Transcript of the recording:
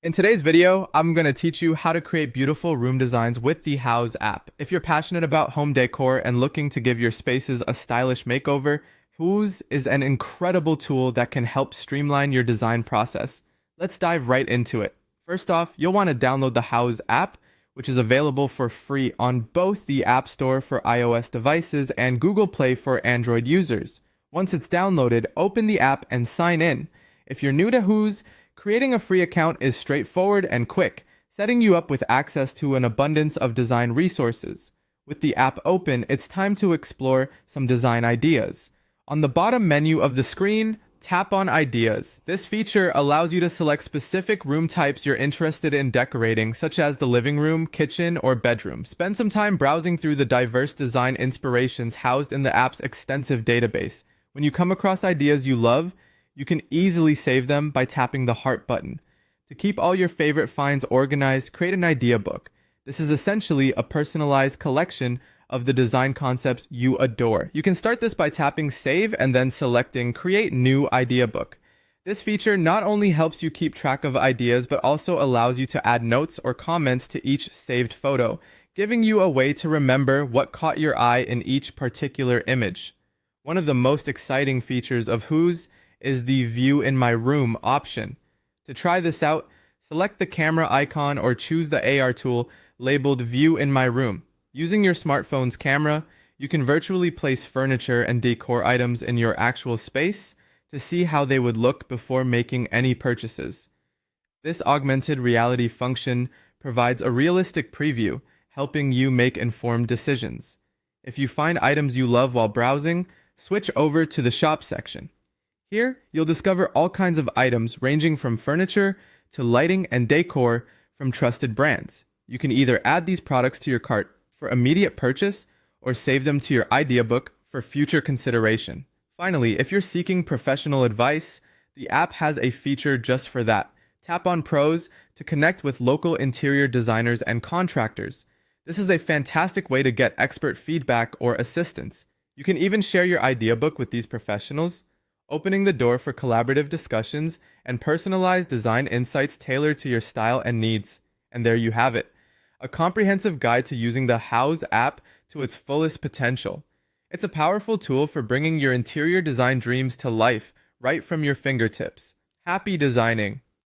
In today's video, I'm going to teach you how to create beautiful room designs with the Houzz app. If you're passionate about home decor and looking to give your spaces a stylish makeover, Houzz is an incredible tool that can help streamline your design process. Let's dive right into it. First off, you'll want to download the Houzz app, which is available for free on both the App Store for iOS devices and Google Play for Android users. Once it's downloaded, open the app and sign in. If you're new to Houzz, creating a free account is straightforward and quick, setting you up with access to an abundance of design resources. With the app open, it's time to explore some design ideas. On the bottom menu of the screen, tap on Ideas. This feature allows you to select specific room types you're interested in decorating, such as the living room, kitchen, or bedroom. Spend some time browsing through the diverse design inspirations housed in the app's extensive database. When you come across ideas you love, you can easily save them by tapping the heart button. To keep all your favorite finds organized, create an idea book. This is essentially a personalized collection of the design concepts you adore. You can start this by tapping save and then selecting create new idea book. This feature not only helps you keep track of ideas, but also allows you to add notes or comments to each saved photo, giving you a way to remember what caught your eye in each particular image. One of the most exciting features of Houzz is the View in My Room option. To try this out, select the camera icon or choose the AR tool labeled View in My Room. Using your smartphone's camera, you can virtually place furniture and decor items in your actual space to see how they would look before making any purchases. This augmented reality function provides a realistic preview, helping you make informed decisions. If you find items you love while browsing, switch over to the shop section. Here, you'll discover all kinds of items ranging from furniture to lighting and decor from trusted brands. You can either add these products to your cart for immediate purchase or save them to your idea book for future consideration. Finally, if you're seeking professional advice, the app has a feature just for that. Tap on Pros to connect with local interior designers and contractors. This is a fantastic way to get expert feedback or assistance. You can even share your idea book with these professionals, opening the door for collaborative discussions and personalized design insights tailored to your style and needs. And there you have it, a comprehensive guide to using the Houzz app to its fullest potential. It's a powerful tool for bringing your interior design dreams to life right from your fingertips. Happy designing!